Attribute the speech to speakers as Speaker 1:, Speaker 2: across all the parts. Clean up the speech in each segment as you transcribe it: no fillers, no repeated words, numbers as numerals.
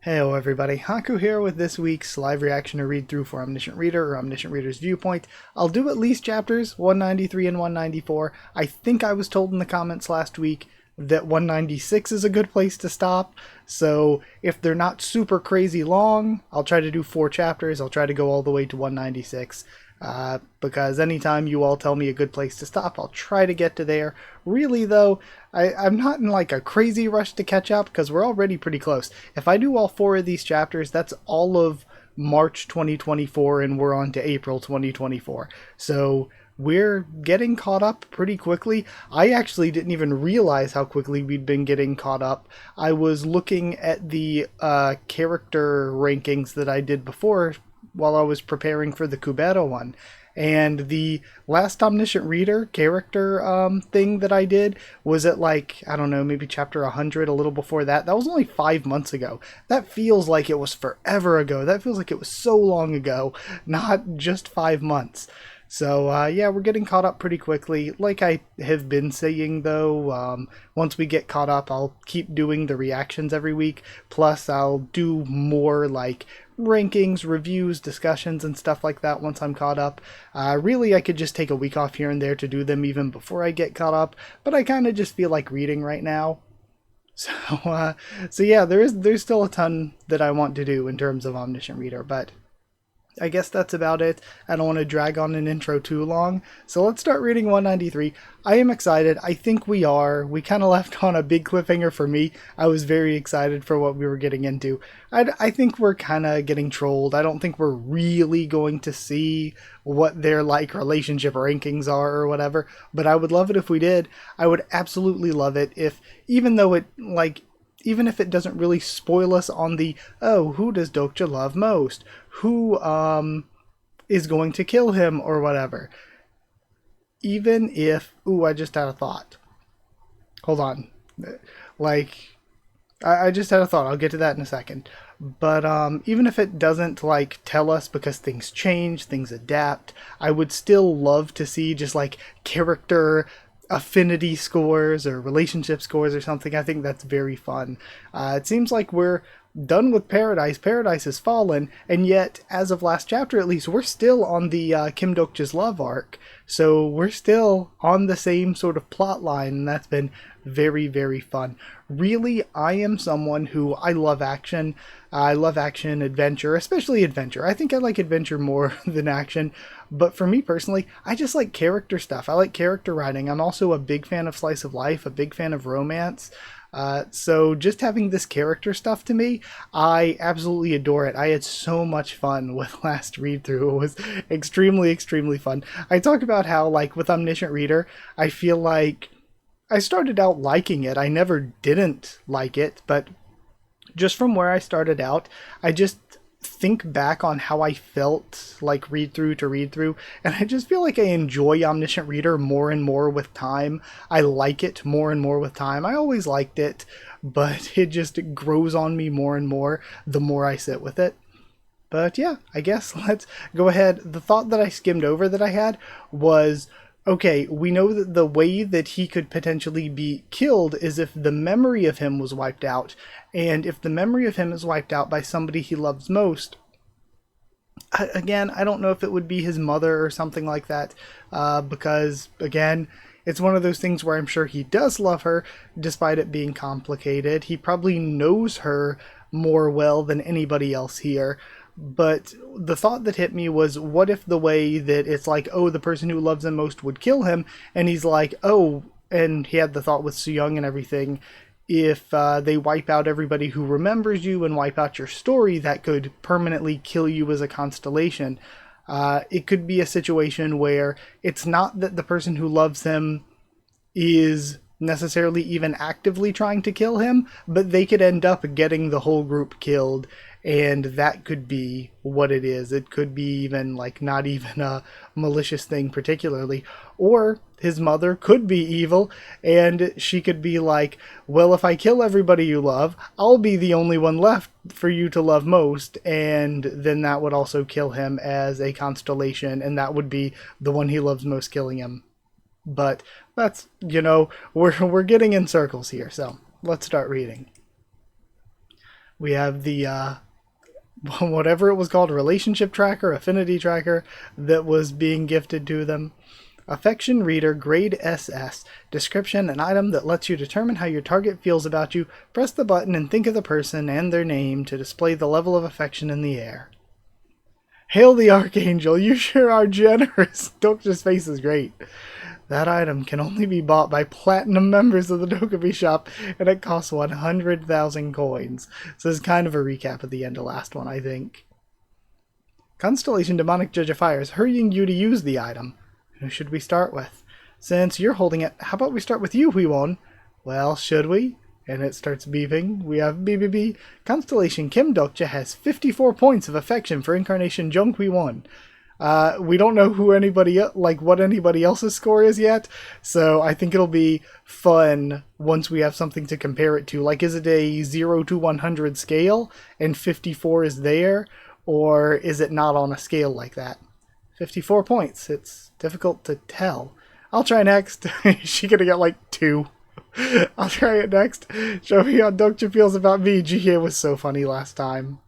Speaker 1: Hello everybody, Haku here with this week's live reaction or read-through for Omniscient Reader or Omniscient Reader's Viewpoint. I'll do at least chapters 193 and 194. I think I was told in the comments last week that 196 is a good place to stop, so if they're not super crazy long, I'll try to do 4 chapters. I'll try to go all the way to 196. Because anytime you all tell me a good place to stop, I'll try to get to there. Really, though, I'm not in like a crazy rush to catch up because we're already pretty close. If I do all 4 of these chapters, that's all of March 2024, and we're on to April 2024. So we're getting caught up pretty quickly. I actually didn't even realize how quickly we'd been getting caught up. I was looking at the character rankings that I did before while I was preparing for the Cubero one. And the last Omniscient Reader character thing that I did was at like, I don't know, maybe chapter 100, a little before that. That was only 5 months ago. That feels like it was forever ago. That feels like it was so long ago, not just 5 months. So yeah, we're getting caught up pretty quickly. Like I have been saying though, once we get caught up, I'll keep doing the reactions every week. Plus I'll do more like rankings, reviews, discussions, and stuff like that once I'm caught up. Really, I could just take a week off here and there to do them even before I get caught up, but I kind of just feel like reading right now. So yeah, there's still a ton that I want to do in terms of Omniscient Reader, but I guess that's about it. I don't want to drag on an intro too long. So let's start reading 193. I am excited. I think we are. We kind of left on a big cliffhanger for me. I was very excited for what we were getting into. I think we're kind of getting trolled. I don't think we're really going to see what their like relationship rankings are or whatever. But I would love it if we did. I would absolutely love it if, even though it like, even if it doesn't really spoil us on the, oh, who does Dokja love most? Who is going to kill him or whatever. Even if, ooh, I just had a thought. Hold on. Like, I just had a thought. I'll get to that in a second. But even if it doesn't like tell us because things change, things adapt, I would still love to see just like character affinity scores or relationship scores or something. I think that's very fun. It seems like we're done with Paradise. Paradise has fallen, and yet, as of last chapter at least, we're still on the Kim Dokja's love arc. So we're still on the same sort of plot line, and that's been very, very fun. Really, I am someone who I love action. I love action, adventure, especially adventure. I think I like adventure more than action. But for me personally, I just like character stuff. I like character writing. I'm also a big fan of slice of life, a big fan of romance. So just having this character stuff to me, I absolutely adore it. I had so much fun with last read through. It was extremely, extremely fun. I talk about how, like, with Omniscient Reader, I feel like I started out liking it. I never didn't like it, but just from where I started out, I just think back on how I felt like read through to read through, and I just feel like I enjoy Omniscient Reader more and more with time. I like it more and more with time. I always liked it, but it just grows on me more and more the more I sit with it. But yeah, I guess let's go ahead. The thought that I skimmed over that I had was, okay, we know that the way that he could potentially be killed is if the memory of him was wiped out. And if the memory of him is wiped out by somebody he loves most, again, I don't know if it would be his mother or something like that, because, again, it's one of those things where I'm sure he does love her, despite it being complicated. He probably knows her more well than anybody else here. But the thought that hit me was, what if the way that it's like, oh, the person who loves him most would kill him, and he's like, oh, and he had the thought with Soo-young and everything, if they wipe out everybody who remembers you and wipe out your story, that could permanently kill you as a constellation. It could be a situation where it's not that the person who loves him is necessarily even actively trying to kill him, but they could end up getting the whole group killed, and that could be what it is. It could be even like not even a malicious thing particularly, or his mother could be evil and she could be like, well, if I kill everybody you love, I'll be the only one left for you to love most, and then that would also kill him as a constellation, and that would be the one he loves most killing him. But that's, we're getting in circles here, so let's start reading. We have the whatever it was called, relationship tracker, affinity tracker, that was being gifted to them. Affection Reader, grade SS. Description: an item that lets you determine how your target feels about you. Press the button and think of the person and their name to display the level of affection in the air. Hail the Archangel, you sure are generous. Dokja's face is great. That item can only be bought by platinum members of the Dokkaebi shop, and it costs 100,000 coins. So this is kind of a recap of the end of last one, I think. Constellation Demonic Judge of Fire is hurrying you to use the item. Who should we start with? Since you're holding it, how about we start with you, Huiwon? Well, should we? And it starts beeping. We have BBB. Constellation Kim Dokja has 54 points of affection for Incarnation Jung Huiwon. We don't know who what anybody else's score is yet, so I think it'll be fun once we have something to compare it to. Like, is it a 0 to 100 scale, and 54 is there, or is it not on a scale like that? 54 points. It's difficult to tell. I'll try next. She's gonna get like 2. I'll try it next. Show me how Dokja feels about me. GA was so funny last time.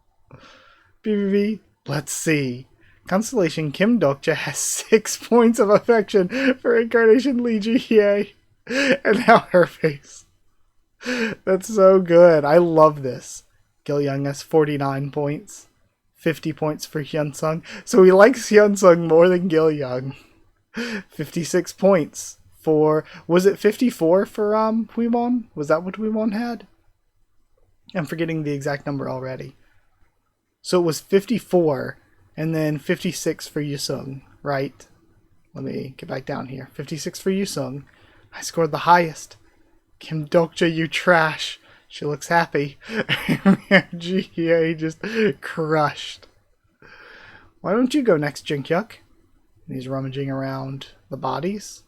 Speaker 1: BBB. Let's see. Constellation Kim Dokja has 6 points of affection for Incarnation Lee GA. And now her face. That's so good. I love this. Gil Young has 49 points. 50 points for Hyunsung. So he likes Hyunsung more than Gil Young. 56 points for... Was it 54 for Huiwon? Was that what Huiwon had? I'm forgetting the exact number already. So it was 54 and then 56 for Yusung, right? Let me get back down here. 56 for Yusung. I scored the highest. Kim Dokja, you trash. She looks happy. GEA just crushed. Why don't you go next, Jinkyuk? He's rummaging around the bodies.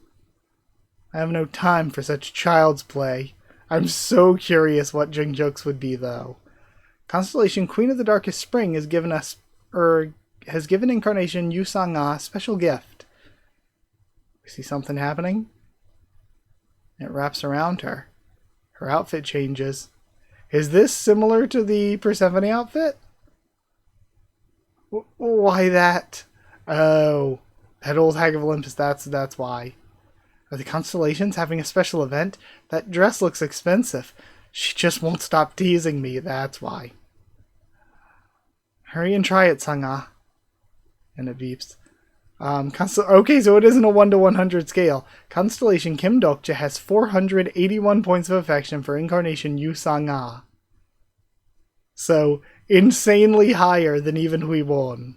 Speaker 1: I have no time for such child's play. I'm so curious what Jinkyuk's would be, though. Constellation Queen of the Darkest Spring has given Incarnation Yusang a special gift. We see something happening. It wraps around her. Her outfit changes. Is this similar to the Persephone outfit? Why that? Oh, that old Hag of Olympus, that's why. Are the constellations having a special event? That dress looks expensive. She just won't stop teasing me, that's why. Hurry and try it, Sangha. And it beeps. Okay, so it isn't a 1 to 100 scale. Constellation Kim Dokja has 481 points of affection for Incarnation Yusang-a. So, insanely higher than even Huiwon.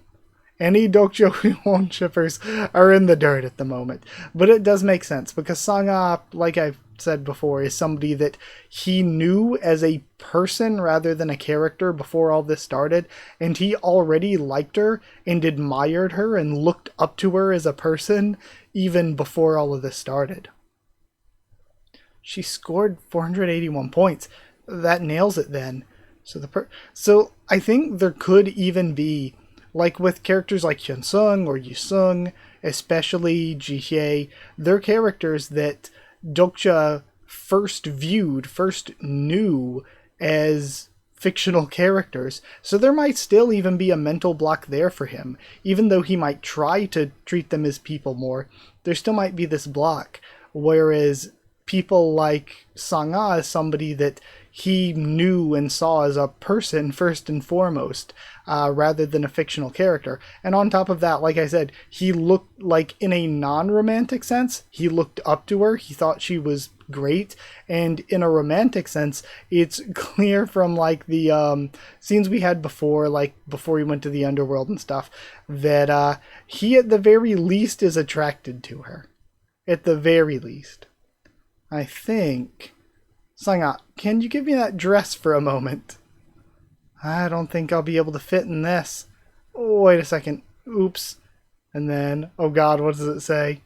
Speaker 1: Any Dokja Huiwon shippers are in the dirt at the moment. But it does make sense, because Sangha, like I've said before, is somebody that he knew as a person rather than a character before all this started, and he already liked her and admired her and looked up to her as a person even before all of this started. She scored 481 points. That nails it then. So I think there could even be, like with characters like Hyunsung or Yusung, especially Jihye, they're characters that Dokja first knew as fictional characters. So there might still even be a mental block there for him. Even though he might try to treat them as people more, there still might be this block. Whereas people like Sangha is somebody that he knew and saw as a person first and foremost, rather than a fictional character. And on top of that, like I said, he looked like, in a non-romantic sense, he looked up to her. He thought she was great. And in a romantic sense, it's clear from like the scenes we had before, like before he went to the underworld and stuff, that he at the very least is attracted to her. At the very least. I think... Sangha, can you give me that dress for a moment? I don't think I'll be able to fit in this. Oh, wait a second. Oops. And then, oh god, what does it say?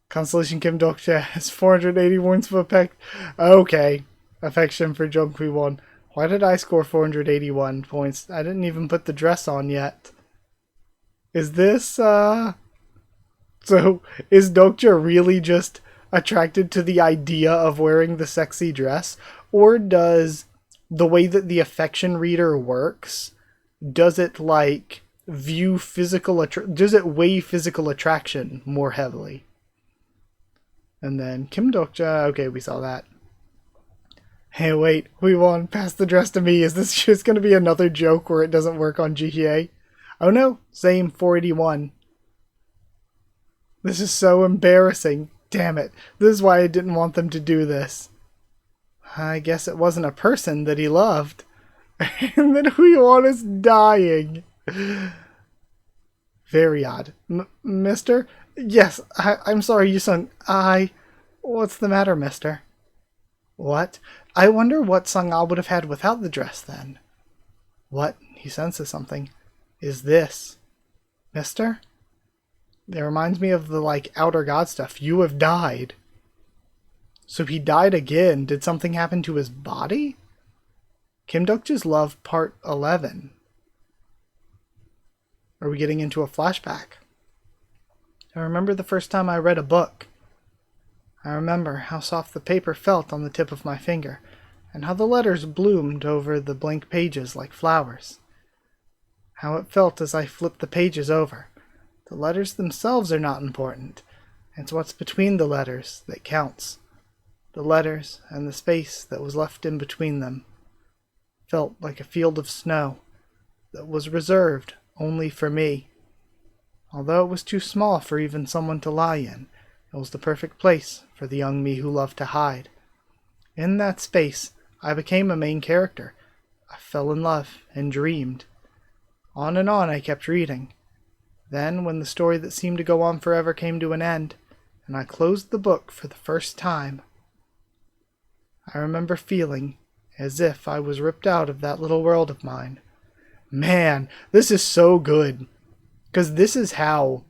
Speaker 1: Constellation Kim Dokja has 480 points of affection. Okay. Affection for Jung Huiwon. Why did I score 481 points? I didn't even put the dress on yet. Is this, So, is Dokja really just attracted to the idea of wearing the sexy dress, or does the way that the affection reader works, does it like view physical does it weigh physical attraction more heavily? And then Kim Dokja, okay, we saw that. Hey, wait, we won. Pass the dress to me. Is this just going to be another joke where it doesn't work on GTA? Oh no, same 481. This is so embarrassing. Damn it. This is why I didn't want them to do this. I guess it wasn't a person that he loved. And then Huion is dying. Very odd. Mister? Yes, I'm sorry, you son. What's the matter, mister? What? I wonder what Sung-ah would have had without the dress, then. What? He senses something. Is this? Mister? It reminds me of the, outer god stuff. You have died. So he died again. Did something happen to his body? Kim Dokja's Love, Part 11. Are we getting into a flashback? I remember the first time I read a book. I remember how soft the paper felt on the tip of my finger, and how the letters bloomed over the blank pages like flowers. How it felt as I flipped the pages over. The letters themselves are not important. It's what's between the letters that counts. The letters and the space that was left in between them felt like a field of snow that was reserved only for me. Although it was too small for even someone to lie in, it was the perfect place for the young me who loved to hide. In that space, I became a main character. I fell in love and dreamed. On and on I kept reading. Then, when the story that seemed to go on forever came to an end, and I closed the book for the first time, I remember feeling as if I was ripped out of that little world of mine. Man, this is so good. Because this is how,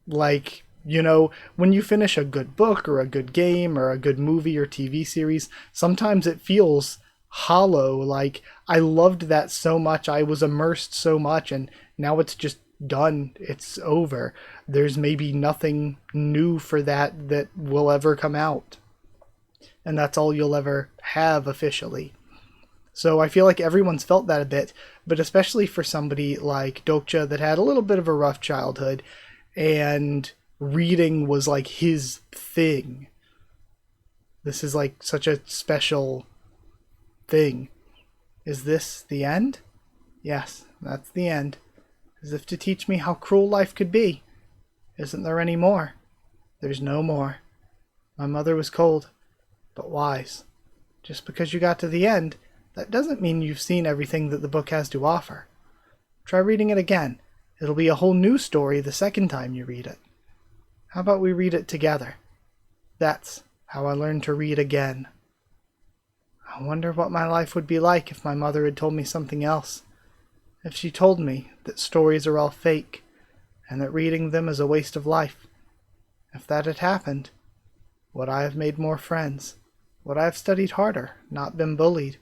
Speaker 1: when you finish a good book or a good game or a good movie or TV series, sometimes it feels hollow. Like, I loved that so much, I was immersed so much, and now it's just done. It's over. There's maybe nothing new for that will ever come out. And that's all you'll ever have officially. So I feel like everyone's felt that a bit, but especially for somebody like Dokja that had a little bit of a rough childhood, and reading was like his thing. This is like such a special thing. Is this the end? Yes, that's the end. As if to teach me how cruel life could be. Isn't there any more? There's no more. My mother was cold, but wise. Just because you got to the end, that doesn't mean you've seen everything that the book has to offer. Try reading it again. It'll be a whole new story the second time you read it. How about we read it together? That's how I learned to read again. I wonder what my life would be like if my mother had told me something else. If she told me that stories are all fake, and that reading them is a waste of life. If that had happened, would I have made more friends? Would I have studied harder, not been bullied,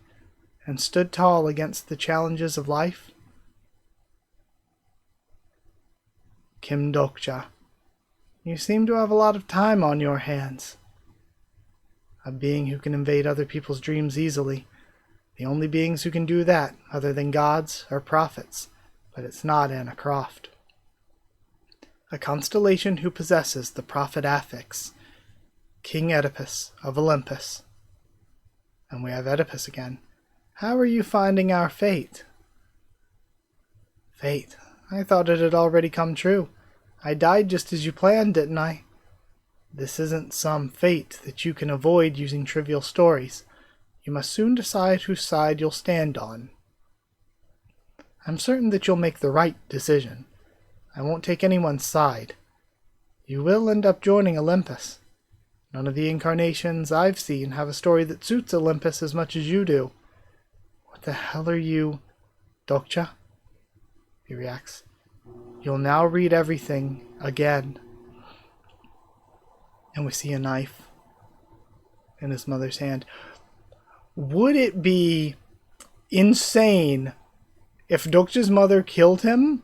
Speaker 1: and stood tall against the challenges of life? Kim Dokja, you seem to have a lot of time on your hands. A being who can invade other people's dreams easily. The only beings who can do that, other than gods, are prophets, but it's not Anna Croft. A constellation who possesses the prophet affix, King Oedipus of Olympus. And we have Oedipus again. How are you finding our fate? Fate? I thought it had already come true. I died just as you planned, didn't I? This isn't some fate that you can avoid using trivial stories. You must soon decide whose side you'll stand on. I'm certain that you'll make the right decision. I won't take anyone's side. You will end up joining Olympus. None of the incarnations I've seen have a story that suits Olympus as much as you do. What the hell are you, Dokja? He reacts. You'll now read everything again. And we see a knife in his mother's hand. Would it be insane if Dokja's mother killed him,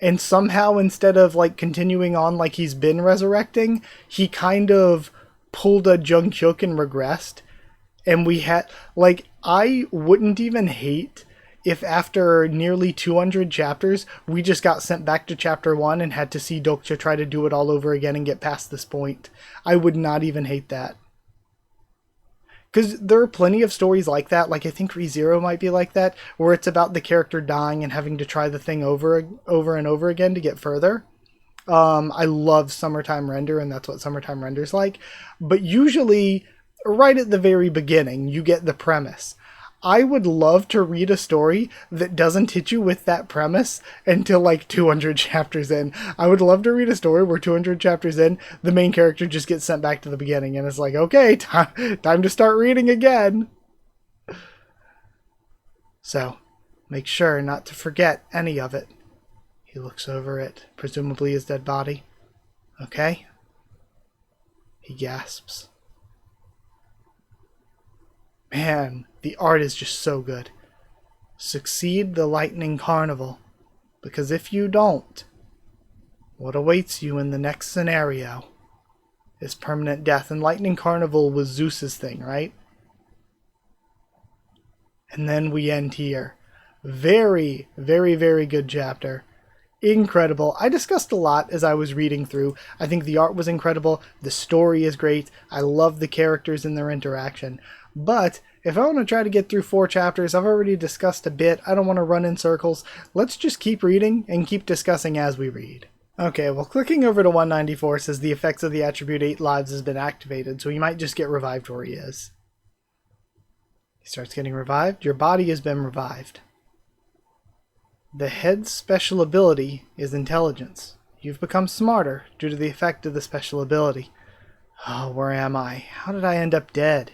Speaker 1: and somehow instead of continuing on like he's been resurrecting, he kind of pulled a Junghyuk and regressed, And we had, like, I wouldn't even hate if after nearly 200 chapters, we just got sent back to chapter 1 and had to see Dokcha try to do it all over again and get past this point. I would not even hate that. Because there are plenty of stories like that, like I think ReZero might be like that, where it's about the character dying and having to try the thing over and over again to get further. I love Summertime Render, and that's what Summertime Render's like. But usually, right at the very beginning, you get the premise. I would love to read a story that doesn't hit you with that premise until like 200 chapters in. I would love to read a story where 200 chapters in, the main character just gets sent back to the beginning and it's like, okay, time to start reading again. So, make sure not to forget any of it. He looks over at presumably his dead body. Okay? He gasps. Man, the art is just so good. Succeed the Lightning Carnival, because if you don't, what awaits you in the next scenario is permanent death. And Lightning Carnival was Zeus's thing, right? And then we end here. Very, very, very good chapter. Incredible. I discussed a lot as I was reading through. I think the art was incredible. The story is great. I love the characters and their interaction. But if I want to try to get through 4 chapters, I've already discussed a bit. I don't want to run in circles. Let's just keep reading and keep discussing as we read. Okay, well, clicking over to 194 says the effects of the attribute 8 lives has been activated, so he might just get revived where he is. He starts getting revived. Your body has been revived. The head's special ability is intelligence. You've become smarter due to the effect of the special ability. Oh, where am I? How did I end up dead?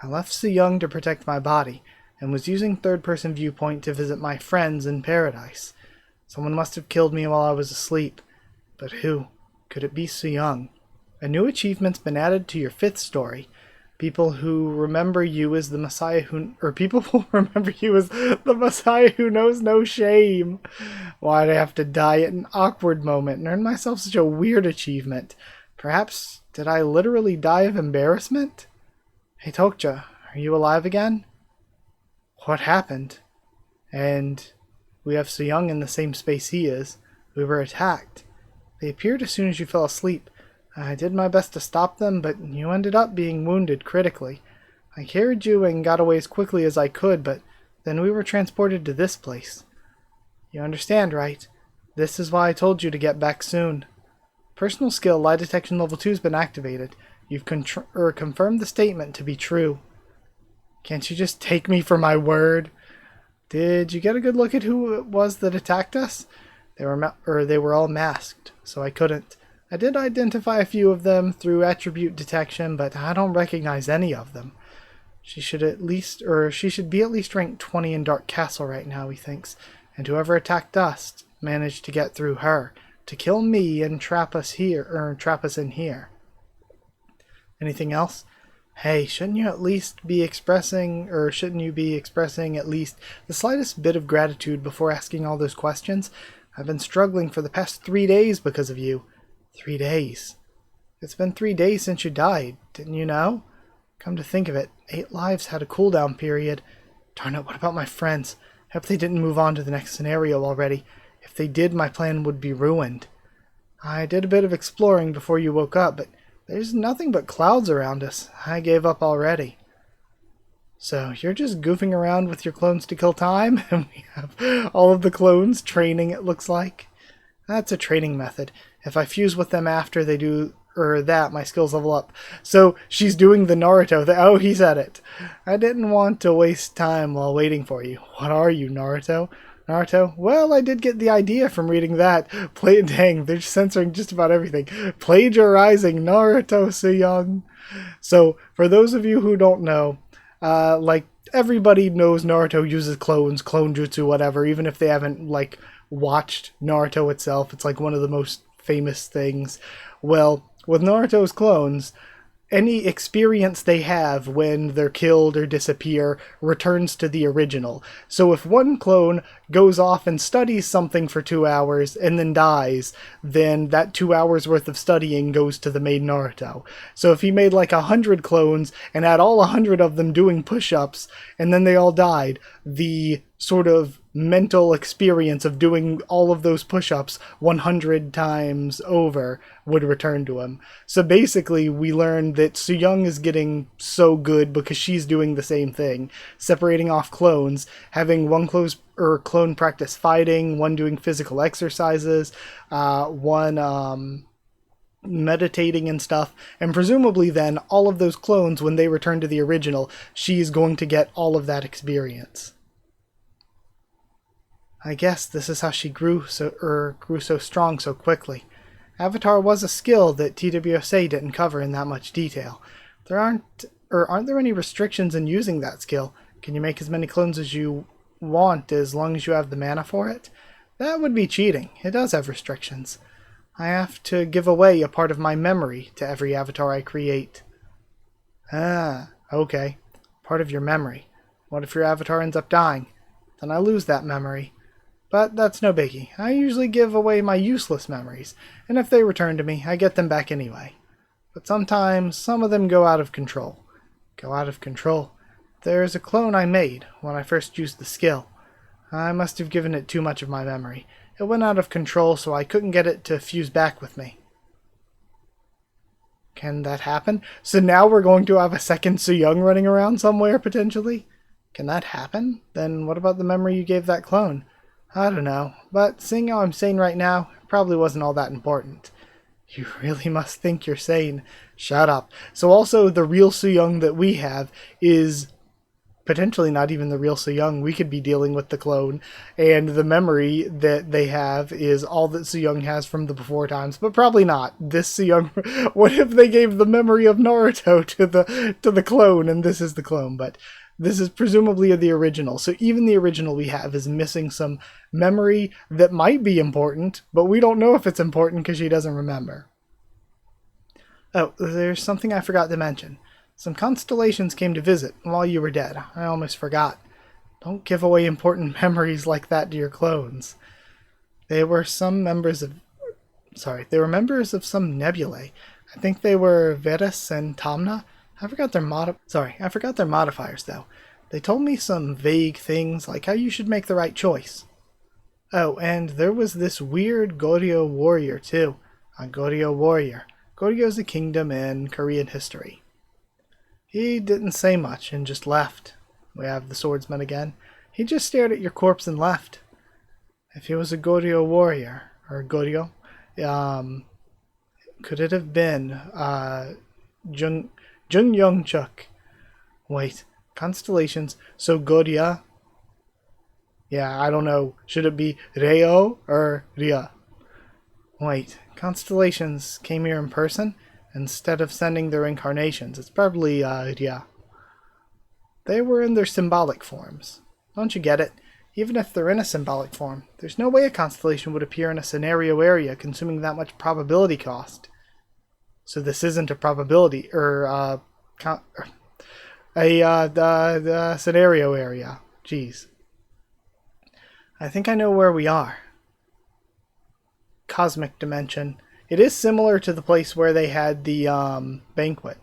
Speaker 1: I left So Young to protect my body, and was using third-person viewpoint to visit my friends in paradise. Someone must have killed me while I was asleep. But who? Could it be So Young? A new achievement's been added to your 5th story. People who remember you as the Messiah people will remember you as the Messiah who knows no shame. Why'd I have to die at an awkward moment and earn myself such a weird achievement? Perhaps, did I literally die of embarrassment? Hey Tokcha, are you alive again? What happened? And we have So Young in the same space he is. We were attacked. They appeared as soon as you fell asleep. I did my best to stop them, but you ended up being wounded critically. I carried you and got away as quickly as I could, but then we were transported to this place. You understand, right? This is why I told you to get back soon. Personal skill lie detection level 2 has been activated. You've confirmed the statement to be true. Can't you just take me for my word? Did you get a good look at who it was that attacked us? They were all masked, so I couldn't. I did identify a few of them through attribute detection, but I don't recognize any of them. She should be at least ranked 20 in Dark Castle right now, he thinks, and whoever attacked us managed to get through her, to kill me and trap us in here. Anything else? Hey, shouldn't you be expressing at least the slightest bit of gratitude before asking all those questions? I've been struggling for the past 3 days because of you. 3 days. It's been 3 days since you died, didn't you know? Come to think of it, 8 lives had a cooldown period. Darn it, what about my friends? Hope they didn't move on to the next scenario already. If they did, my plan would be ruined. I did a bit of exploring before you woke up, but there's nothing but clouds around us. I gave up already. So, you're just goofing around with your clones to kill time? And we have all of the clones training, it looks like. That's a training method. If I fuse with them after they do that, my skills level up. So, she's doing the Naruto. Oh, he said it. I didn't want to waste time while waiting for you. What are you, Naruto? Naruto? Well, I did get the idea from reading that. Dang, they're censoring just about everything. Plagiarizing Naruto So Young. So, for those of you who don't know, everybody knows Naruto uses clones, clone jutsu, whatever, even if they haven't, watched Naruto itself. It's, one of the most famous things. Well, with Naruto's clones, any experience they have when they're killed or disappear returns to the original. So if one clone goes off and studies something for 2 hours and then dies, then that 2 hours worth of studying goes to the main Naruto. So if he made like 100 clones and had all 100 of them doing push-ups and then they all died, the sort of mental experience of doing all of those push-ups 100 times over would return to him. So basically we learned that Soo-young is getting so good because she's doing the same thing, separating off clones, having one clone practice fighting, one doing physical exercises, one meditating and stuff, and presumably then all of those clones, when they return to the original, she's going to get all of that experience. I guess this is how she grew so strong so quickly. Avatar was a skill that TWSA didn't cover in that much detail. Aren't there any restrictions in using that skill? Can you make as many clones as you want as long as you have the mana for it? That would be cheating. It does have restrictions. I have to give away a part of my memory to every avatar I create. Ah, okay. Part of your memory. What if your avatar ends up dying? Then I lose that memory. But that's no biggie. I usually give away my useless memories, and if they return to me, I get them back anyway. But sometimes, some of them go out of control. Go out of control? There's a clone I made when I first used the skill. I must have given it too much of my memory. It went out of control, so I couldn't get it to fuse back with me. Can that happen? So now we're going to have a second Soo-young running around somewhere, potentially? Can that happen? Then what about the memory you gave that clone? I don't know, but seeing how I'm sane right now, it probably wasn't all that important. You really must think you're sane. Shut up. So also, the real Soo-young that we have is potentially not even the real Soo-young. We could be dealing with the clone, and the memory that they have is all that Soo-young has from the before times, but probably not. This Soo-young, what if they gave the memory of Naruto to the clone, and this is the clone? But this is presumably the original, so even the original we have is missing some memory that might be important, but we don't know if it's important because she doesn't remember. Oh, there's something I forgot to mention. Some constellations came to visit while you were dead. I almost forgot. Don't give away important memories like that to your clones. They were members of some nebulae. I think they were Vetus and Tamna. I forgot their modifiers though. They told me some vague things like how you should make the right choice. Oh, and there was this weird Goryeo warrior too. A Goryeo warrior. Goryeo's a kingdom in Korean history. He didn't say much and just left. We have the swordsman again. He just stared at your corpse and left. If he was a Goryeo warrior, or Goryeo, could it have been Jung Young-chuk? Wait, constellations. So Gorya? Yeah, I don't know. Should it be Reo or Ria? Wait, constellations came here in person instead of sending their incarnations. It's probably Ria. They were in their symbolic forms. Don't you get it? Even if they're in a symbolic form, there's no way a constellation would appear in a scenario area consuming that much probability cost. So this isn't a probability, the scenario area. Jeez. I think I know where we are. Cosmic dimension. It is similar to the place where they had the banquet.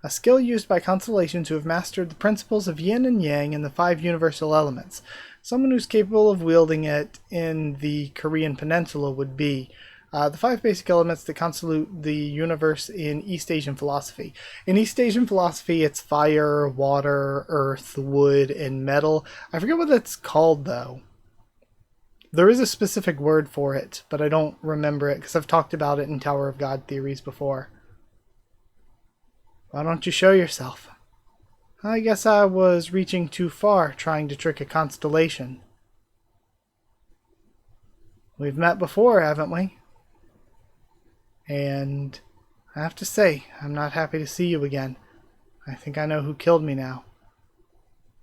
Speaker 1: A skill used by constellations who have mastered the principles of yin and yang and the 5 universal elements. Someone who's capable of wielding it in the Korean peninsula would be the 5 basic elements that constitute the universe in East Asian philosophy. In East Asian philosophy, it's fire, water, earth, wood, and metal. I forget what that's called, though. There is a specific word for it, but I don't remember it because I've talked about it in Tower of God theories before. Why don't you show yourself? I guess I was reaching too far trying to trick a constellation. We've met before, haven't we? And I have to say, I'm not happy to see you again. I think I know who killed me now.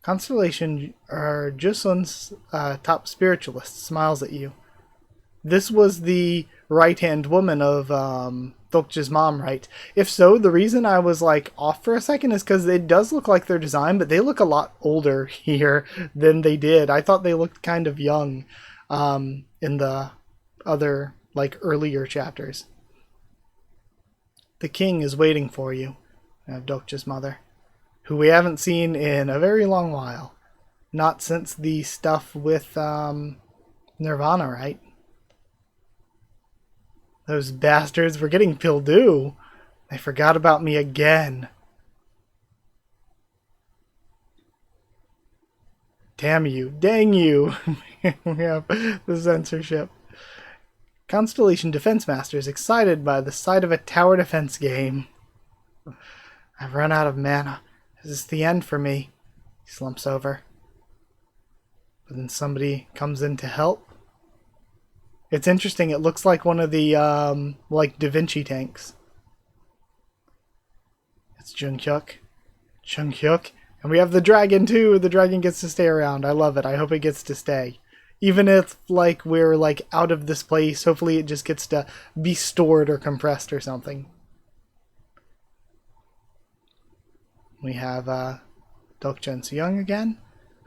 Speaker 1: Constellation, or Jusun's top spiritualist, smiles at you. This was the right-hand woman of Dokja's mom right? If so, the reason I was like off for a second is because it does look like their design, but they look a lot older here than they did. I thought they looked kind of young in the other like earlier chapters. The king is waiting for you, Dokja's mother, who we haven't seen in a very long while. Not since the stuff with Nirvana, right? Those bastards were getting Pildu. They forgot about me again. Damn you. Dang you. We have the censorship. Constellation Defense Master is excited by the sight of a tower defense game. I've run out of mana. Is this the end for me? He slumps over. But then somebody comes in to help. It's interesting. It looks like one of the like Da Vinci tanks. It's Junghyuk. Junghyuk. And we have the dragon too. The dragon gets to stay around. I love it. I hope it gets to stay. Even if like we're like out of this place, hopefully it just gets to be stored or compressed or something. We have Dokja and Suyung again.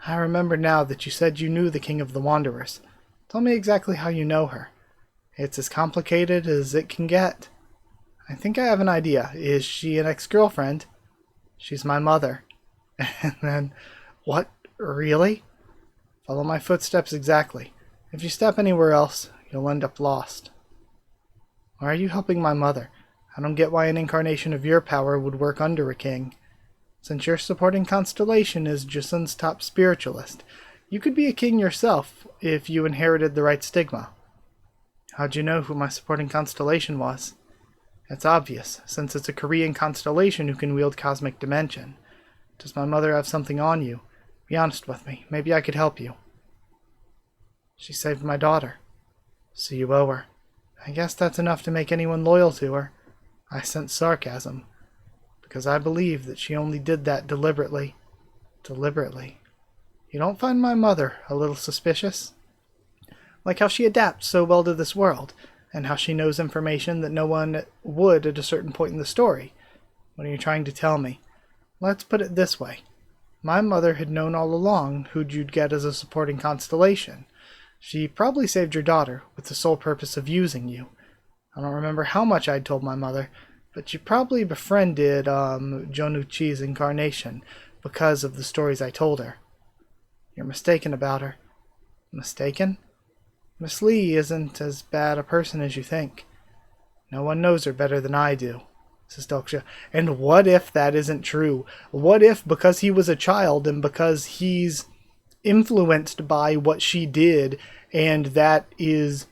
Speaker 1: I remember now that you said you knew the King of the Wanderers. Tell me exactly how you know her. It's as complicated as it can get. I think I have an idea. Is she an ex-girlfriend? She's my mother. And then, what? Really? Follow my footsteps exactly. If you step anywhere else, you'll end up lost. Why are you helping my mother? I don't get why an incarnation of your power would work under a king. Since your supporting constellation is Joseon's top spiritualist, you could be a king yourself if you inherited the right stigma. How'd you know who my supporting constellation was? It's obvious, since it's a Korean constellation who can wield cosmic dimension. Does my mother have something on you? Be honest with me. Maybe I could help you. She saved my daughter. So you owe her. I guess that's enough to make anyone loyal to her. I sense sarcasm, because I believe that she only did that deliberately. Deliberately. You don't find my mother a little suspicious? Like how she adapts so well to this world, and how she knows information that no one would at a certain point in the story. What are you trying to tell me? Let's put it this way. My mother had known all along who you'd get as a supporting constellation. She probably saved your daughter with the sole purpose of using you. I don't remember how much I'd told my mother, but she probably befriended Jonuchi's incarnation because of the stories I told her. You're mistaken about her. Mistaken? Miss Lee isn't as bad a person as you think. No one knows her better than I do, says Dokja. And what if that isn't true? What if, because he was a child and because he's influenced by what she did, and that is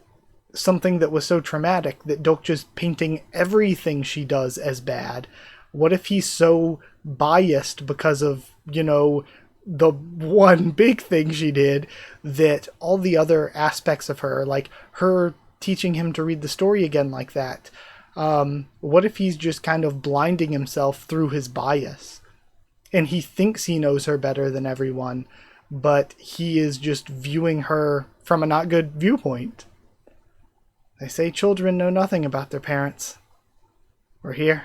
Speaker 1: something that was so traumatic that Dokja's painting everything she does as bad? What if he's so biased because of, the one big thing she did, that all the other aspects of her, like her teaching him to read the story again like that, what if he's just kind of blinding himself through his bias? And he thinks he knows her better than everyone, but he is just viewing her from a not good viewpoint. They say children know nothing about their parents. We're here.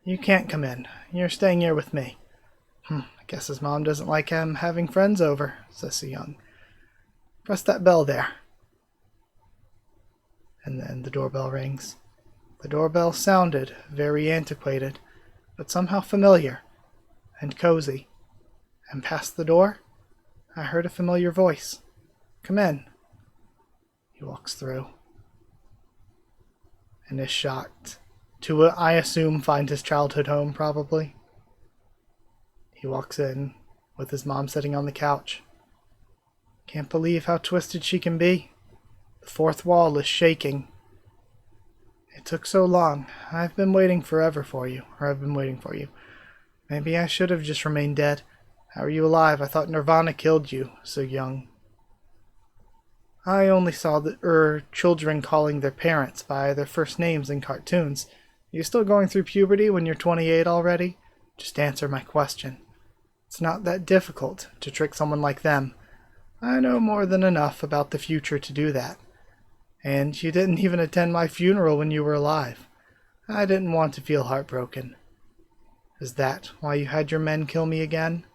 Speaker 1: You can't come in. You're staying here with me. I guess his mom doesn't like him having friends over, says Suyung. Press that bell there. And then the doorbell rings. The doorbell sounded very antiquated, but somehow familiar and cozy. And past the door, I heard a familiar voice. Come in. He walks through and is shocked to, I assume, find his childhood home, probably. He walks in with his mom sitting on the couch. Can't believe how twisted she can be. The fourth wall is shaking. It took so long. I've been waiting forever for you, or I've been waiting for you. Maybe I should have just remained dead. How are you alive? I thought Nirvana killed you so young. I only saw children calling their parents by their first names in cartoons. You still going through puberty when you're 28 already? Just answer my question. It's not that difficult to trick someone like them. I know more than enough about the future to do that. And you didn't even attend my funeral when you were alive. I didn't want to feel heartbroken. Is that why you had your men kill me again?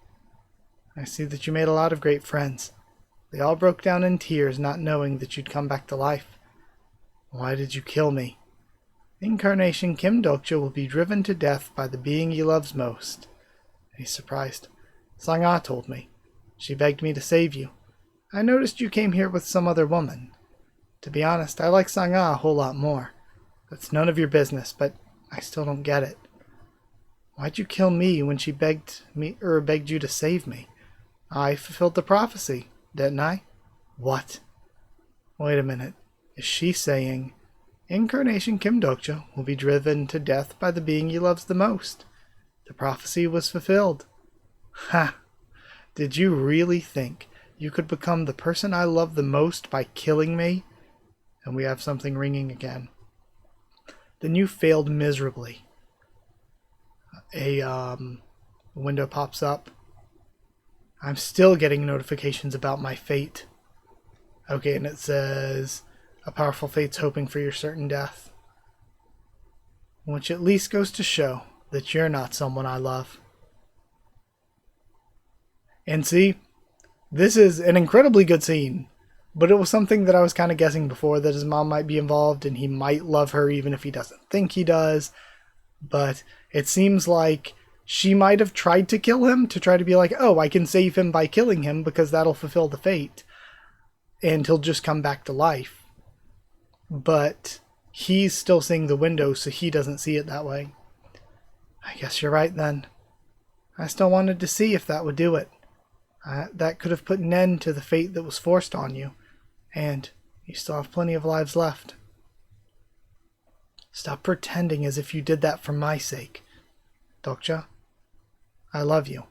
Speaker 1: I see that you made a lot of great friends. They all broke down in tears, not knowing that you'd come back to life. Why did you kill me? Incarnation Kim Dokja will be driven to death by the being he loves most. He's surprised. Sang-ah told me. She begged me to save you. I noticed you came here with some other woman. To be honest, I like Sang-ah a whole lot more. That's none of your business, but I still don't get it. Why'd you kill me when she begged you to save me? I fulfilled the prophecy, didn't I? What? Wait a minute. Is she saying, Incarnation Kim Dokja will be driven to death by the being he loves the most? The prophecy was fulfilled. Ha! Did you really think you could become the person I love the most by killing me? And we have something ringing again. Then you failed miserably. A window pops up. I'm still getting notifications about my fate. Okay, and it says, a powerful fate's hoping for your certain death. Which at least goes to show that you're not someone I love. And see, this is an incredibly good scene, but it was something that I was kind of guessing before, that his mom might be involved and he might love her even if he doesn't think he does. But it seems like she might have tried to kill him to try to be like, oh, I can save him by killing him because that'll fulfill the fate. And he'll just come back to life. But he's still seeing the window, so he doesn't see it that way. I guess you're right then. I still wanted to see if that would do it. That could have put an end to the fate that was forced on you. And you still have plenty of lives left. Stop pretending as if you did that for my sake. Dokja, I love you.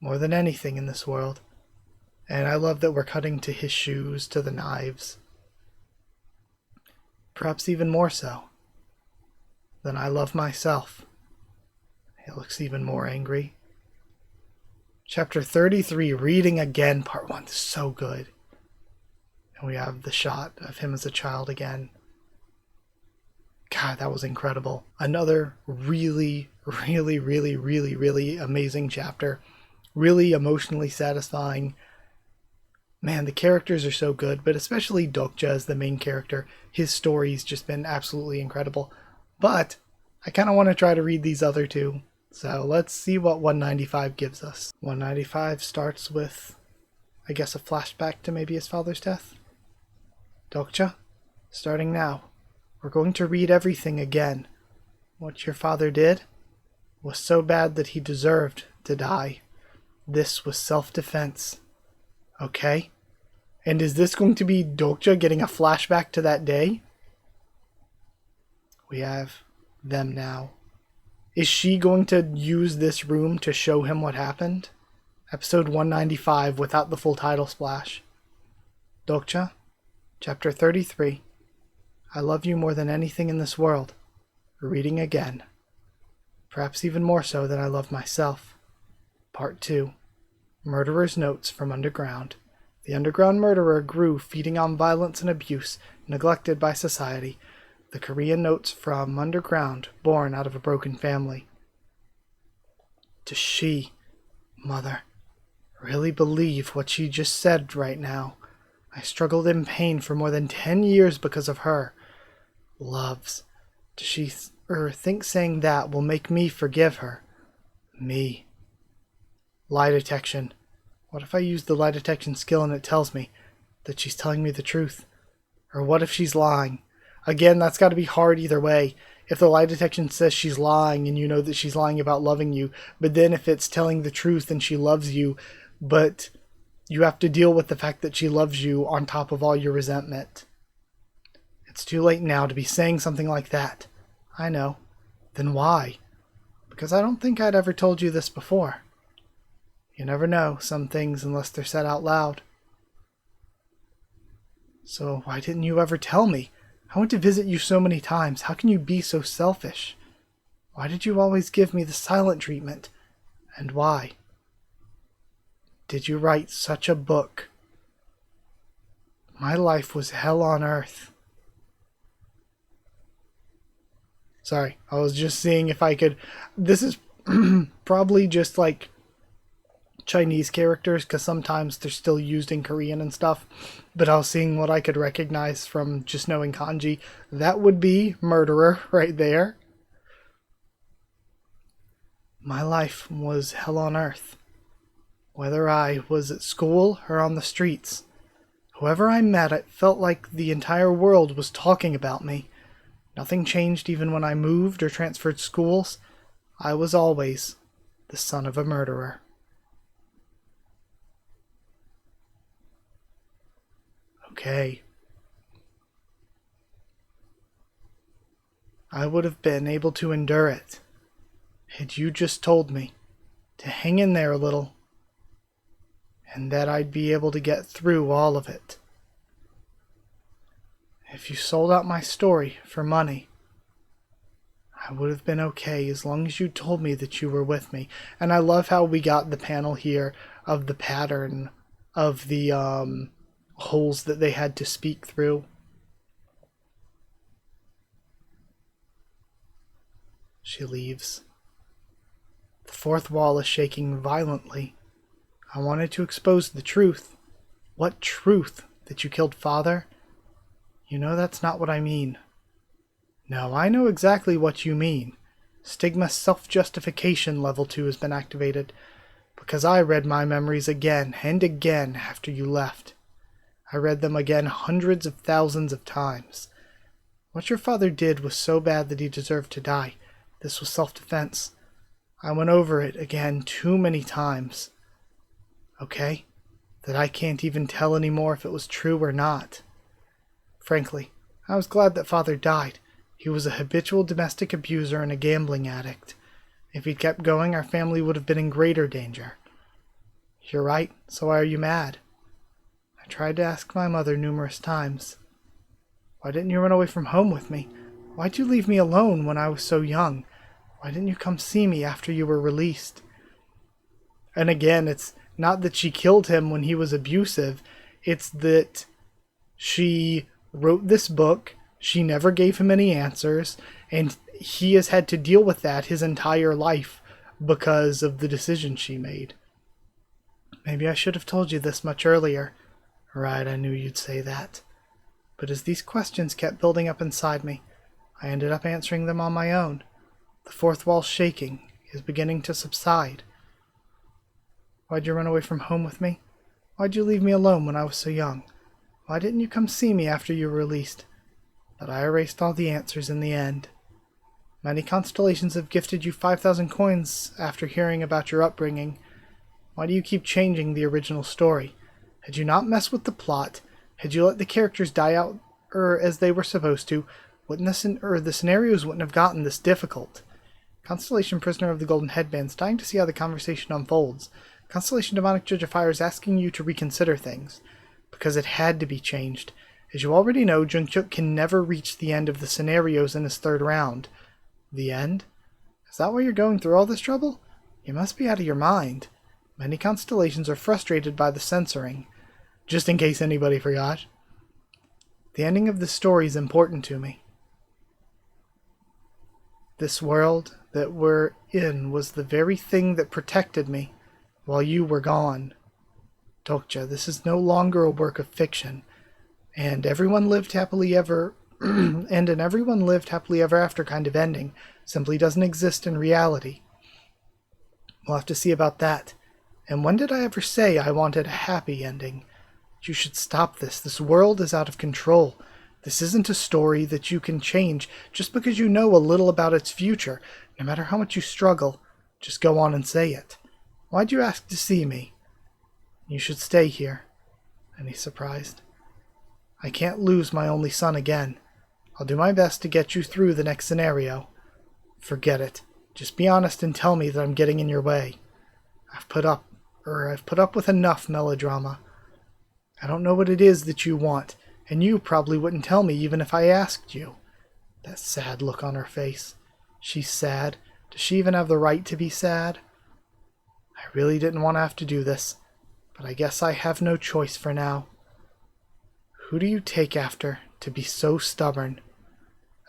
Speaker 1: More than anything in this world. And I love that we're cutting to his shoes, to the knives. Perhaps even more so than I love myself. He looks even more angry. Chapter 33, Reading Again, Part 1. So good. And we have the shot of him as a child again. God, that was incredible. Another really, really, really, really, really amazing chapter. Really emotionally satisfying. Man, the characters are so good, but especially Dokja as the main character. His story's just been absolutely incredible. But I kind of want to try to read these other two. So let's see what 195 gives us. 195 starts with, I guess, a flashback to maybe his father's death. Dokja, starting now, we're going to read everything again. What your father did was so bad that he deserved to die. This was self-defense. Okay? And is this going to be Dokja getting a flashback to that day? We have them now. Is she going to use this room to show him what happened? Episode 195 without the full title splash. Dokja, Chapter 33. I love you more than anything in this world. Reading again. Perhaps even more so than I love myself. Part 2. Murderer's Notes from Underground. The underground murderer grew, feeding on violence and abuse, neglected by society. The Korean notes from underground, born out of a broken family. Does she, Mother, really believe what she just said right now? I struggled in pain for more than 10 years because of her. Loves. Does she think saying that will make me forgive her? Me. Lie detection. What if I use the lie detection skill and it tells me that she's telling me the truth? Or what if she's lying? Again, that's got to be hard either way. If the lie detection says she's lying and you know that she's lying about loving you, but then if it's telling the truth and she loves you, but you have to deal with the fact that she loves you on top of all your resentment. It's too late now to be saying something like that. I know. Then why? Because I don't think I'd ever told you this before. You never know some things unless they're said out loud. So why didn't you ever tell me? I went to visit you so many times. How can you be so selfish? Why did you always give me the silent treatment? And why? Did you write such a book? My life was hell on earth. Sorry, I was just seeing if I could... This is probably just like Chinese characters, because sometimes they're still used in Korean and stuff, but I was seeing what I could recognize from just knowing kanji. That would be murderer right there. My life was hell on earth. Whether I was at school or on the streets, whoever I met, it felt like the entire world was talking about me. Nothing changed even when I moved or transferred schools. I was always the son of a murderer. Okay. I would have been able to endure it had you just told me to hang in there a little, and that I'd be able to get through all of it. If you sold out my story for money, I would have been okay as long as you told me that you were with me. And I love how we got the panel here of the pattern of the holes that they had to speak through. She leaves. The fourth wall is shaking violently. I wanted to expose the truth. What truth? That you killed Father? You know that's not what I mean. No, I know exactly what you mean. Stigma self-justification level 2 has been activated, because I read my memories again and again after you left. I read them again hundreds of thousands of times. What your father did was so bad that he deserved to die. This was self-defense. I went over it again too many times. Okay? That I can't even tell anymore if it was true or not. Frankly, I was glad that Father died. He was a habitual domestic abuser and a gambling addict. If he'd kept going, our family would have been in greater danger. You're right, so why are you mad? I tried to ask my mother numerous times. Why didn't you run away from home with me? Why'd you leave me alone when I was so young? Why didn't you come see me after you were released? And again, it's not that she killed him when he was abusive. It's that she wrote this book, she never gave him any answers, and he has had to deal with that his entire life because of the decision she made. Maybe I should have told you this much earlier. Right, I knew you'd say that. But as these questions kept building up inside me, I ended up answering them on my own. The fourth wall shaking is beginning to subside. Why'd you run away from home with me? Why'd you leave me alone when I was so young? Why didn't you come see me after you were released? But I erased all the answers in the end. Many constellations have gifted you 5,000 coins after hearing about your upbringing. Why do you keep changing the original story? Had you not messed with the plot, had you let the characters die out as they were supposed to, the scenarios wouldn't have gotten this difficult. Constellation Prisoner of the Golden Headband's dying to see how the conversation unfolds. Constellation Demonic Judge of Fire is asking you to reconsider things, because it had to be changed. As you already know, Jungkook can never reach the end of the scenarios in his third round. The end? Is that why you're going through all this trouble? You must be out of your mind. Many constellations are frustrated by the censoring. Just in case anybody forgot. The ending of the story is important to me. This world that we're in was the very thing that protected me while you were gone. Tokja, this is no longer a work of fiction. And everyone lived happily ever and an everyone lived happily ever after kind of ending simply doesn't exist in reality. We'll have to see about that. And when did I ever say I wanted a happy ending? You should stop this. This world is out of control. This isn't a story that you can change just because you know a little about its future. No matter how much you struggle, just go on and say it. Why'd you ask to see me? You should stay here. And he's surprised. I can't lose my only son again. I'll do my best to get you through the next scenario. Forget it. Just be honest and tell me that I'm getting in your way. I've put up with enough melodrama. I don't know what it is that you want, and you probably wouldn't tell me even if I asked you. That sad look on her face. She's sad. Does she even have the right to be sad? I really didn't want to have to do this, but I guess I have no choice for now. Who do you take after to be so stubborn?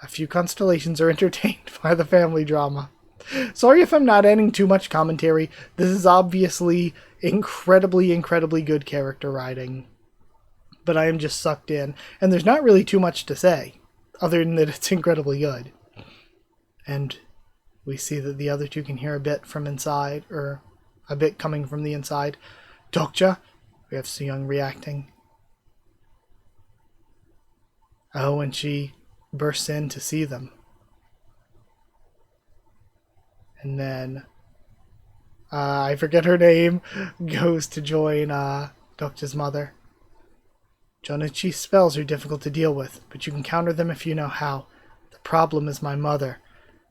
Speaker 1: A few constellations are entertained by the family drama. Sorry if I'm not adding too much commentary. This is obviously incredibly, incredibly good character writing. But I am just sucked in. And there's not really too much to say, other than that it's incredibly good. And we see that the other two can hear a bit from inside, or a bit coming from the inside. Dokja? We have Soo-young reacting. Oh, and she bursts in to see them. And then, I forget her name, goes to join Dokja's mother. Jonichi's spells are difficult to deal with, but you can counter them if you know how. The problem is my mother.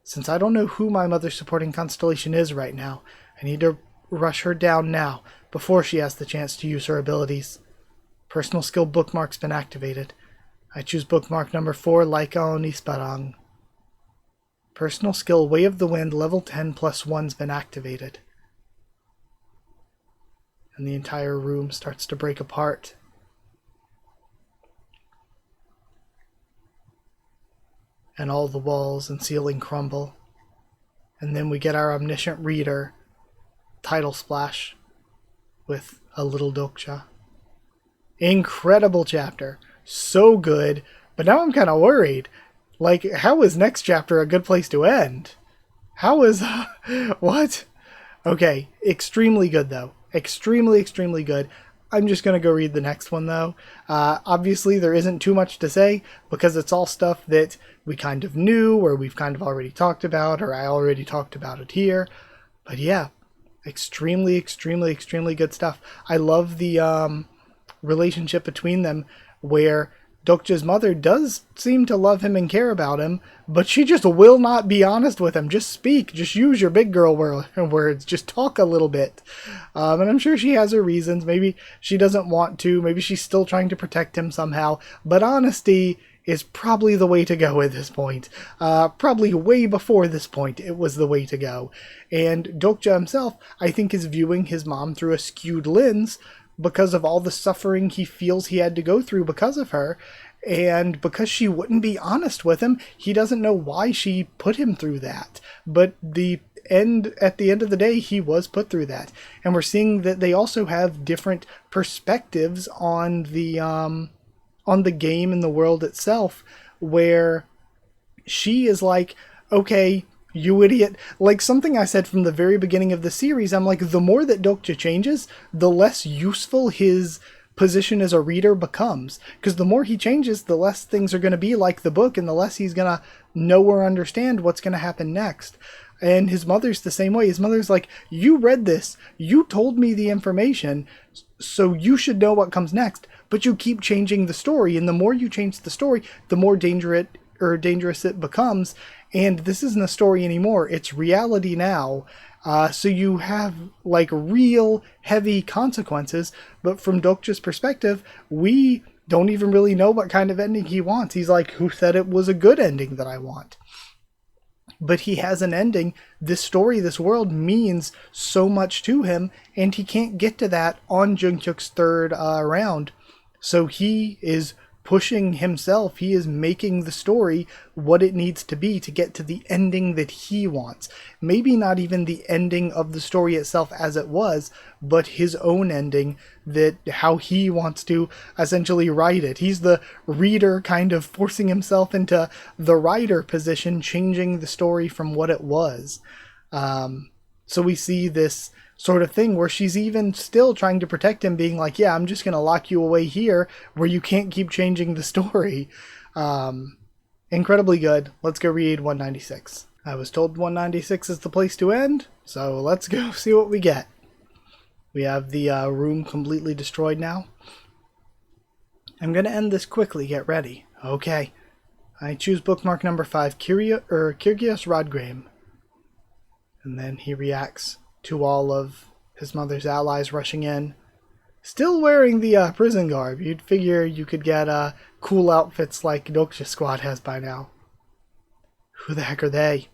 Speaker 1: Since I don't know who my mother's supporting constellation is right now, I need to rush her down now, before she has the chance to use her abilities. Personal skill bookmark's been activated. I choose bookmark number 4, Laika Onisparang. Personal skill Way of the Wind level 10 plus 1's been activated. And the entire room starts to break apart. And all the walls and ceiling crumble. And then we get our Omniscient Reader title splash with a little Dokja. Incredible chapter. So good. But now I'm kind of worried. Like, how is next chapter a good place to end? How is... what? Okay, extremely good though. Extremely, extremely good. I'm just going to go read the next one though. Obviously there isn't too much to say because it's all stuff that we kind of knew or we've kind of already talked about, or I already talked about it here. But yeah, extremely, extremely, extremely good stuff. I love the relationship between them where Dokja's mother does seem to love him and care about him, but she just will not be honest with him. Just speak. Just use your big girl words. Just talk a little bit. And I'm sure she has her reasons. Maybe she doesn't want to. Maybe she's still trying to protect him somehow. But honesty is probably the way to go at this point. Probably way before this point, it was the way to go. And Dokja himself, I think, is viewing his mom through a skewed lens because of all the suffering he feels he had to go through because of her. And because she wouldn't be honest with him, he doesn't know why she put him through that. But at the end of the day, he was put through that. And we're seeing that they also have different perspectives on the game and the world itself, where she is like, okay, you idiot. Like something I said from the very beginning of the series, I'm like, the more that Dokja changes, the less useful his position as a reader becomes. Because the more he changes, the less things are going to be like the book, and the less he's going to know or understand what's going to happen next. And his mother's the same way. His mother's like, you read this, you told me the information, so you should know what comes next, but you keep changing the story, and the more you change the story, the more dangerous it becomes. And this isn't a story anymore, it's reality now. So you have like real heavy consequences, but from Dokja's perspective, we don't even really know what kind of ending he wants. He's like, who said it was a good ending that I want? But he has an ending. This story, this world means so much to him, and he can't get to that on Jungkook's third round. So he is pushing himself. He is making the story what it needs to be to get to the ending that he wants. Maybe not even the ending of the story itself as it was, but his own ending, that how he wants to essentially write it. He's the reader kind of forcing himself into the writer position, changing the story from what it was. So we see this sort of thing where she's even still trying to protect him, being like, yeah, I'm just going to lock you away here where you can't keep changing the story. Incredibly good. Let's go read 196. I was told 196 is the place to end, so let's go see what we get. We have the room completely destroyed now. I'm going to end this quickly. Get ready. Okay. I choose bookmark number 5, Kyrgios Rodgrame. And then he reacts to all of his mother's allies rushing in. Still wearing the prison garb. You'd figure you could get cool outfits like Dokja Squad has by now. Who the heck are they?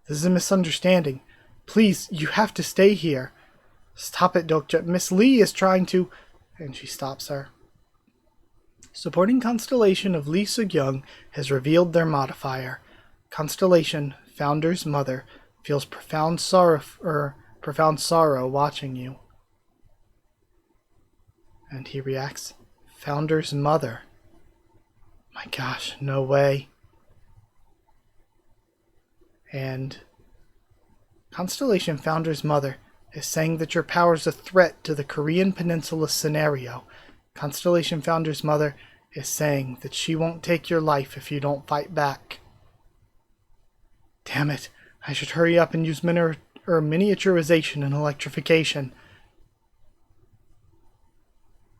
Speaker 1: This is a misunderstanding. Please, you have to stay here. Stop it, Dokja. Miss Lee is trying to... And she stops her. Supporting Constellation of Lee Soo-kyung has revealed their modifier. Constellation, Founder's mother, feels profound sorrow watching you. And he reacts, Founder's mother. My gosh, no way. And Constellation Founder's mother is saying that your power is a threat to the Korean Peninsula scenario. Constellation Founder's mother is saying that she won't take your life if you don't fight back. Damn it, I should hurry up and use miniaturization and electrification.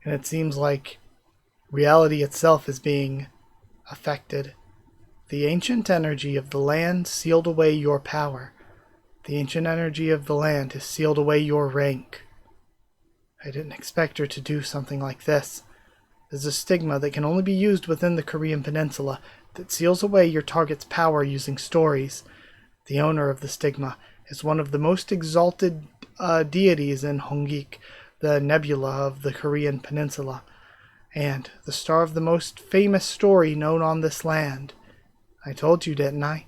Speaker 1: And it seems like reality itself is being affected. The ancient energy of the land sealed away your power. The ancient energy of the land has sealed away your rank. I didn't expect her to do something like this. There's a stigma that can only be used within the Korean Peninsula that seals away your target's power using stories. The owner of the stigma is one of the most exalted deities in Hongik, the nebula of the Korean Peninsula, and the star of the most famous story known on this land. I told you, didn't I?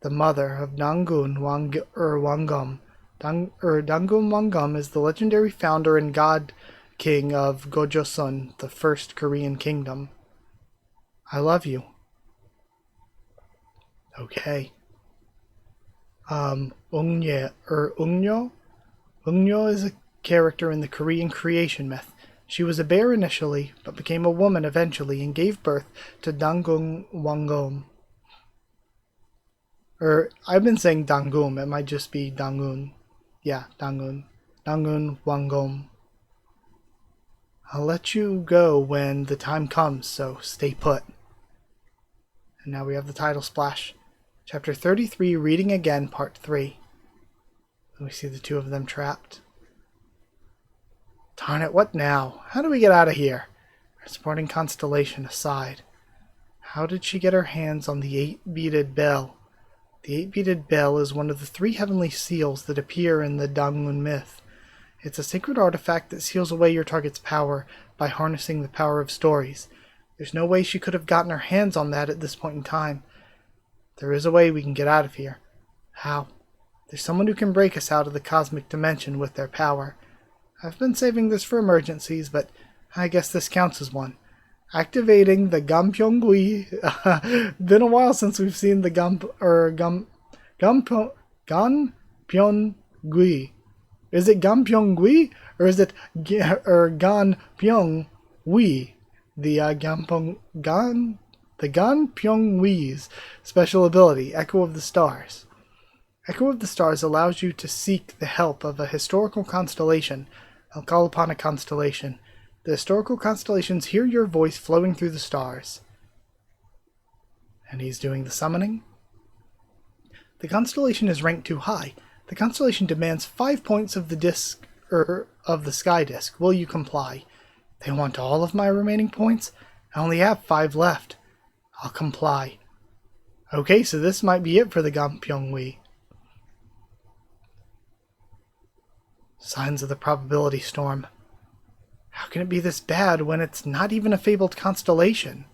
Speaker 1: The mother of Dangun Wangum. Dangun Wangum is the legendary founder and god king of Gojoseon, the first Korean kingdom. I love you. Okay. Ungnyo is a character in the Korean creation myth. She was a bear initially, but became a woman eventually and gave birth to Dangun Wangum. I've been saying Dangum, it might just be Dangun. Yeah, Dangun. Dangun Wangum. I'll let you go when the time comes, so stay put. And now we have the title splash. Chapter 33, Reading Again, Part 3. And we see the two of them trapped. Darn it, what now? How do we get out of here? Our supporting Constellation aside. How did she get her hands on the 8-beaded bell? The 8-beaded bell is one of the 3 heavenly seals that appear in the Dangun myth. It's a sacred artifact that seals away your target's power by harnessing the power of stories. There's no way she could have gotten her hands on that at this point in time. There is a way we can get out of here. How? There's someone who can break us out of the cosmic dimension with their power. I've been saving this for emergencies, but I guess this counts as one. Activating the Ganpyeong-gui. Been a while since we've seen the Ganpyeong-gui. Is it Ganpyeong-gui or is it Ganpyeong-wi? The Ganpyeong-wi's special ability, Echo of the Stars. Echo of the Stars allows you to seek the help of a historical constellation. I'll call upon a constellation. The historical constellations hear your voice flowing through the stars. And he's doing the summoning. The constellation is ranked too high. The constellation demands 5 points of the sky disk. Will you comply? They want all of my remaining points? I only have 5 left. I'll comply. Okay, so this might be it for the Ganpyeong-wi. Signs of the probability storm. How can it be this bad when it's not even a fabled constellation?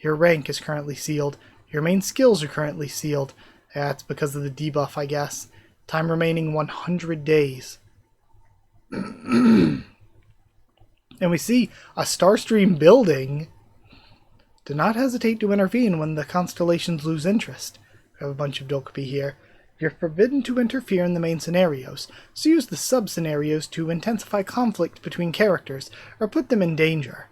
Speaker 1: Your rank is currently sealed. Your main skills are currently sealed. That's because of the debuff, I guess. Time remaining 100 days. And we see a Starstream building. Do not hesitate to intervene when the constellations lose interest. We have a bunch of Dokubi here. You're forbidden to interfere in the main scenarios, so use the sub-scenarios to intensify conflict between characters or put them in danger.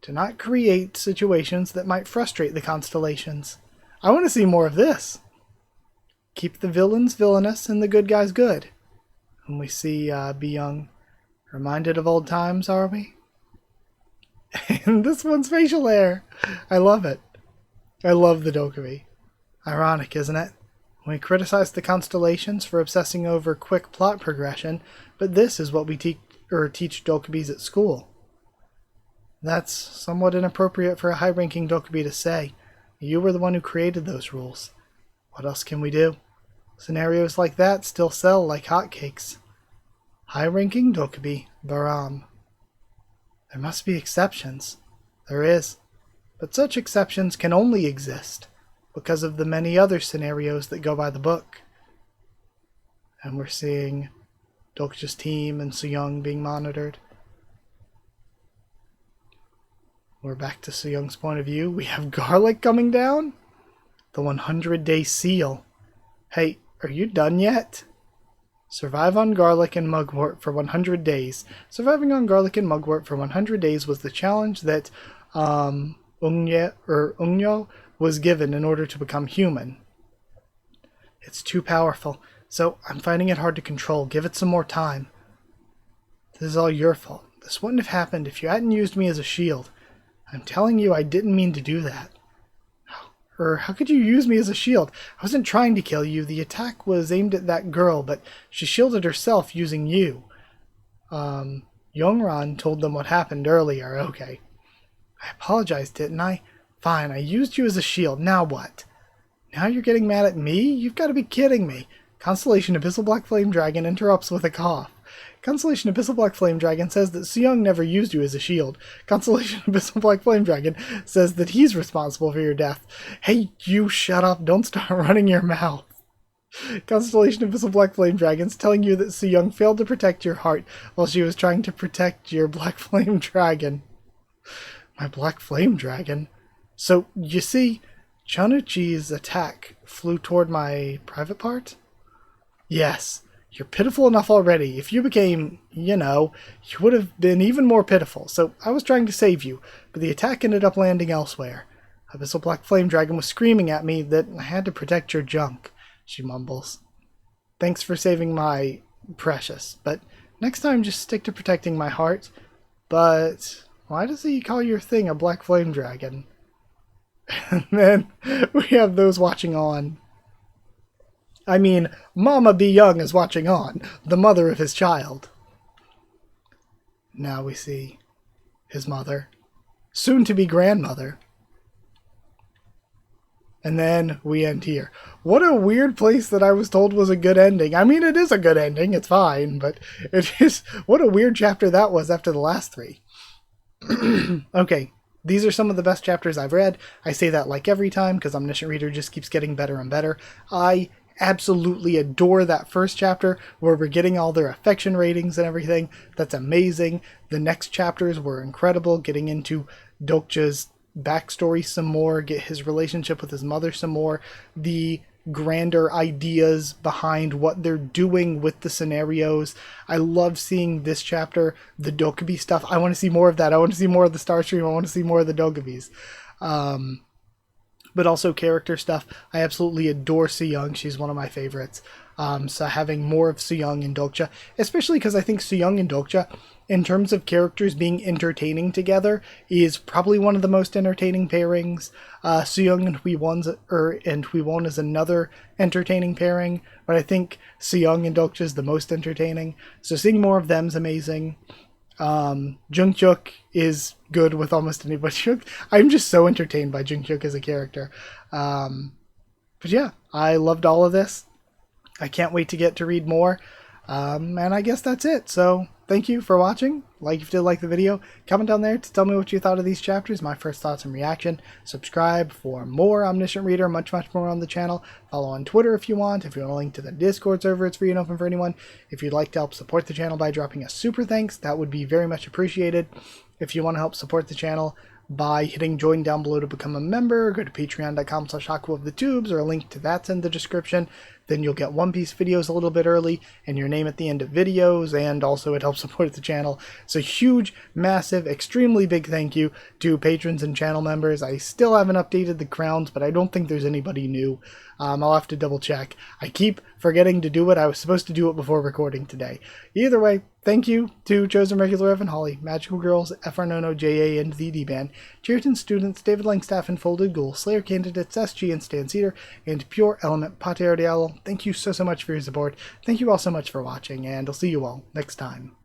Speaker 1: Do not create situations that might frustrate the constellations. I want to see more of this. Keep the villains villainous and the good guys good. And we see Byung. Reminded of old times, are we? And this one's facial hair. I love it. I love the Dokubi. Ironic, isn't it? We criticize the constellations for obsessing over quick plot progression, but this is what we teach Dokubis at school. That's somewhat inappropriate for a high-ranking Dokubi to say. You were the one who created those rules. What else can we do? Scenarios like that still sell like hotcakes. High-ranking Dokubi, Baram. There must be exceptions. There is. But such exceptions can only exist because of the many other scenarios that go by the book. And we're seeing Dokja's team and Soo-young being monitored. We're back to Soo-young's point of view. We have garlic coming down. The 100-day seal. Hey, are you done yet? Survive on garlic and mugwort for 100 days. Surviving on garlic and mugwort for 100 days was the challenge that Unyo was given in order to become human. It's too powerful, so I'm finding it hard to control. Give it some more time. This is all your fault. This wouldn't have happened if you hadn't used me as a shield. I'm telling you I didn't mean to do that. How could you use me as a shield? I wasn't trying to kill you. The attack was aimed at that girl, but she shielded herself using you. Youngran told them what happened earlier. Okay. I apologized, didn't I? Fine, I used you as a shield. Now what? Now you're getting mad at me? You've got to be kidding me. Constellation Abyssal Black Flame Dragon interrupts with a cough. Constellation Abyssal Black Flame Dragon says that Soo-young never used you as a shield. Constellation Abyssal Black Flame Dragon says that he's responsible for your death. Hey, you shut up. Don't start running your mouth. Constellation Abyssal Black Flame Dragon's telling you that Soo-young failed to protect your heart while she was trying to protect your Black Flame Dragon. My Black Flame Dragon? So, you see, Chanuchi's attack flew toward my private part? Yes. You're pitiful enough already. If you became, you would have been even more pitiful. So I was trying to save you, but the attack ended up landing elsewhere. Abyssal Black Flame Dragon was screaming at me that I had to protect your junk, she mumbles. Thanks for saving my precious, but next time just stick to protecting my heart. But why does he call your thing a Black Flame Dragon? And then we have those watching on. I mean, Mama B. Young is watching on, the mother of his child. Now we see his mother, soon-to-be grandmother. And then we end here. What a weird place that I was told was a good ending. I mean, it is a good ending, it's fine, but it is... What a weird chapter that was after the last three. Okay, these are some of the best chapters I've read. I say that like every time, because Omniscient Reader just keeps getting better and better. I absolutely adore that first chapter where we're getting all their affection ratings and everything. That's amazing. The next chapters were incredible, getting into Dokja's backstory some more, get his relationship with his mother some more, the grander ideas behind what they're doing with the scenarios. I love seeing this chapter, the Dokubi stuff. I want to see more of that. I want to see more of the Starstream. I want to see more of the Dokubis. But also character stuff. I absolutely adore Soo-young. She's one of my favorites. So having more of Soo-young and Dokja, especially because I think Soo-young and Dokja, in terms of characters being entertaining together, is probably one of the most entertaining pairings. Soo-young and Huiwon is another entertaining pairing, but I think Soo-young and Dokja is the most entertaining. So seeing more of them is amazing. Jungkook is good with almost anybody. I'm just so entertained by Jungkook as a character. But yeah, I loved all of this. I can't wait to get to read more. And I guess that's it. So thank you for watching. Like if you did like the video, comment down there to tell me what you thought of these chapters, my first thoughts and reaction. Subscribe for more Omniscient Reader, much more on the channel. Follow on Twitter if you want. If you want a link to the Discord server, it's free and open for anyone. If you'd like to help support the channel by dropping a super thanks, that would be very much appreciated. If you want to help support the channel by hitting join down below to become a member, go to patreon.com/Haku of the Tubes, or a link to that's in the description. Then you'll get One Piece videos a little bit early and your name at the end of videos, and also it helps support the channel. So huge, massive, extremely big thank you to patrons and channel members. I still haven't updated the crowns, but I don't think there's anybody new. I'll have to double check. I keep forgetting to do it. I was supposed to do it before recording today. Either way, thank you to Chosen Regular Evan Holly, Magical Girls, FRNono, JA, and the D-Band, Cheriton Students, David Langstaff and Folded Ghoul, Slayer Candidates, SG and Stan Cedar, and Pure Element Pater Diallo. Thank you so much for your support. Thank you all so much for watching, and I'll see you all next time.